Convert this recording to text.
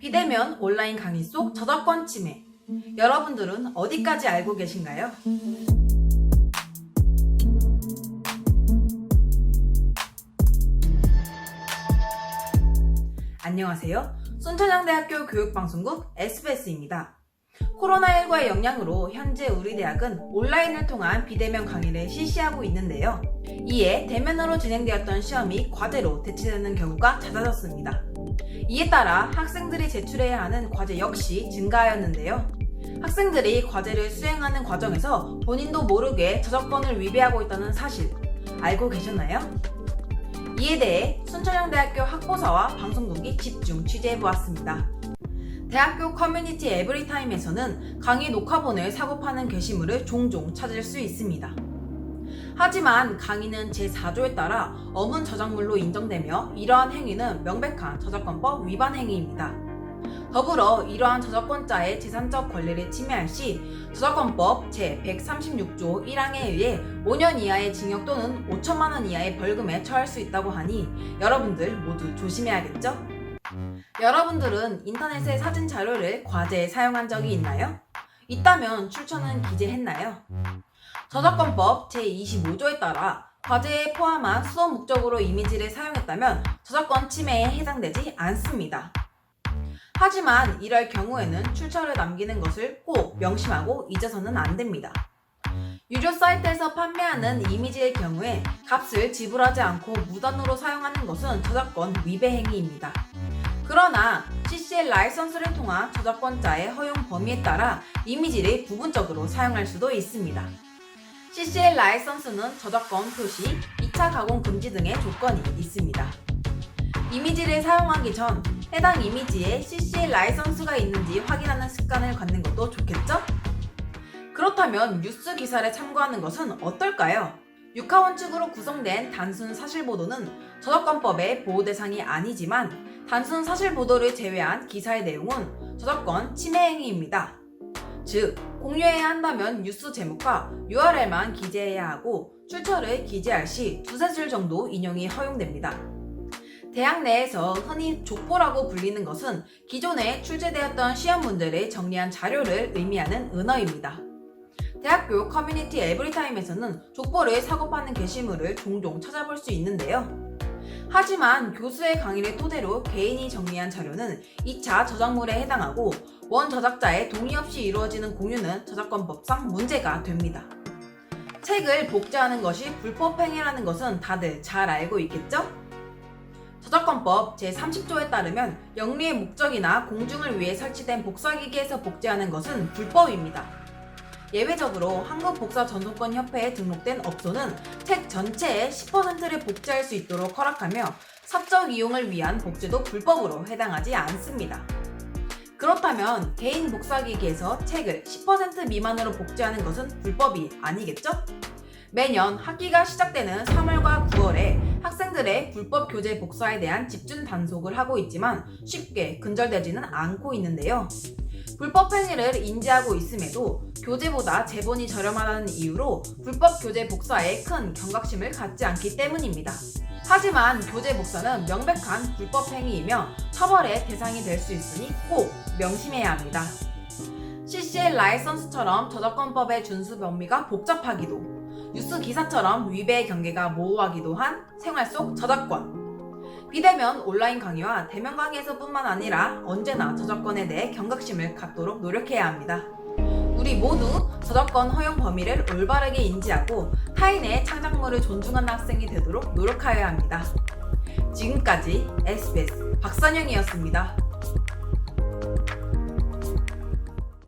비대면 온라인 강의 속 저작권 침해. 여러분들은 어디까지 알고 계신가요? 안녕하세요. 순천향대학교 교육방송국 SBS입니다. 코로나19의 영향으로 현재 우리 대학은 온라인을 통한 비대면 강의를 실시하고 있는데요. 이에 대면으로 진행되었던 시험이 과제로 대체되는 경우가 잦아졌습니다. 이에 따라 학생들이 제출해야 하는 과제 역시 증가하였는데요. 학생들이 과제를 수행하는 과정에서 본인도 모르게 저작권을 위배하고 있다는 사실 알고 계셨나요? 이에 대해 순천향대학교 학보사와 방송국이 집중 취재해보았습니다. 대학교 커뮤니티 에브리타임에서는 강의 녹화본을 사고 파는 게시물을 종종 찾을 수 있습니다. 하지만 강의는 제4조에 따라 어문 저작물로 인정되며 이러한 행위는 명백한 저작권법 위반 행위입니다. 더불어 이러한 저작권자의 재산적 권리를 침해할 시 저작권법 제136조 1항에 의해 5년 이하의 징역 또는 5천만 원 이하의 벌금에 처할 수 있다고 하니 여러분들 모두 조심해야겠죠? 여러분들은 인터넷의 사진 자료를 과제에 사용한 적이 있나요? 있다면 출처는 기재했나요? 저작권법 제25조에 따라 과제에 포함한 수업 목적으로 이미지를 사용했다면 저작권 침해에 해당되지 않습니다. 하지만 이럴 경우에는 출처를 남기는 것을 꼭 명심하고 잊어서는 안 됩니다. 유료 사이트에서 판매하는 이미지의 경우에 값을 지불하지 않고 무단으로 사용하는 것은 저작권 위배 행위입니다. 그러나 CC 라이선스를 통한 저작권자의 허용 범위에 따라 이미지를 부분적으로 사용할 수도 있습니다. CC 라이선스는 저작권 표시, 2차 가공 금지 등의 조건이 있습니다. 이미지를 사용하기 전 해당 이미지에 CC 라이선스가 있는지 확인하는 습관을 갖는 것도 좋겠죠? 그렇다면 뉴스 기사를 참고하는 것은 어떨까요? 육하원칙으로 구성된 단순 사실보도는 저작권법의 보호 대상이 아니지만 단순 사실보도를 제외한 기사의 내용은 저작권 침해 행위입니다. 즉, 공유해야 한다면 뉴스 제목과 URL만 기재해야 하고 출처를 기재할 시 두세 줄 정도 인용이 허용됩니다. 대학 내에서 흔히 족보라고 불리는 것은 기존에 출제되었던 시험 문제를 정리한 자료를 의미하는 은어입니다. 대학교 커뮤니티 에브리타임에서는 족보를 사고 파는 게시물을 종종 찾아볼 수 있는데요. 하지만 교수의 강의를 토대로 개인이 정리한 자료는 2차 저작물에 해당하고 원 저작자의 동의 없이 이루어지는 공유는 저작권법상 문제가 됩니다. 책을 복제하는 것이 불법 행위라는 것은 다들 잘 알고 있겠죠? 저작권법 제30조에 따르면 영리의 목적이나 공중을 위해 설치된 복사기기에서 복제하는 것은 불법입니다. 예외적으로 한국복사전송권협회에 등록된 업소는 책 전체의 10%를 복제할 수 있도록 허락하며 사적 이용을 위한 복제도 불법으로 해당하지 않습니다. 그렇다면 개인 복사기기에서 책을 10% 미만으로 복제하는 것은 불법이 아니겠죠? 매년 학기가 시작되는 3월과 9월에 학생들의 불법 교재 복사에 대한 집중 단속을 하고 있지만 쉽게 근절되지는 않고 있는데요. 불법 행위를 인지하고 있음에도 교재보다 제본이 저렴하다는 이유로 불법 교재 복사에 큰 경각심을 갖지 않기 때문입니다. 하지만 교재 복사는 명백한 불법 행위이며 처벌의 대상이 될 수 있으니 꼭 명심해야 합니다. CC 라이선스처럼 저작권법의 준수 범위가 복잡하기도 뉴스 기사처럼 위배의 경계가 모호하기도 한 생활 속 저작권. 비대면 온라인 강의와 대면 강의에서뿐만 아니라 언제나 저작권에 대해 경각심을 갖도록 노력해야 합니다. 우리 모두 저작권 허용 범위를 올바르게 인지하고 타인의 창작물을 존중하는 학생이 되도록 노력하여야 합니다. 지금까지 SBS 박선영이었습니다.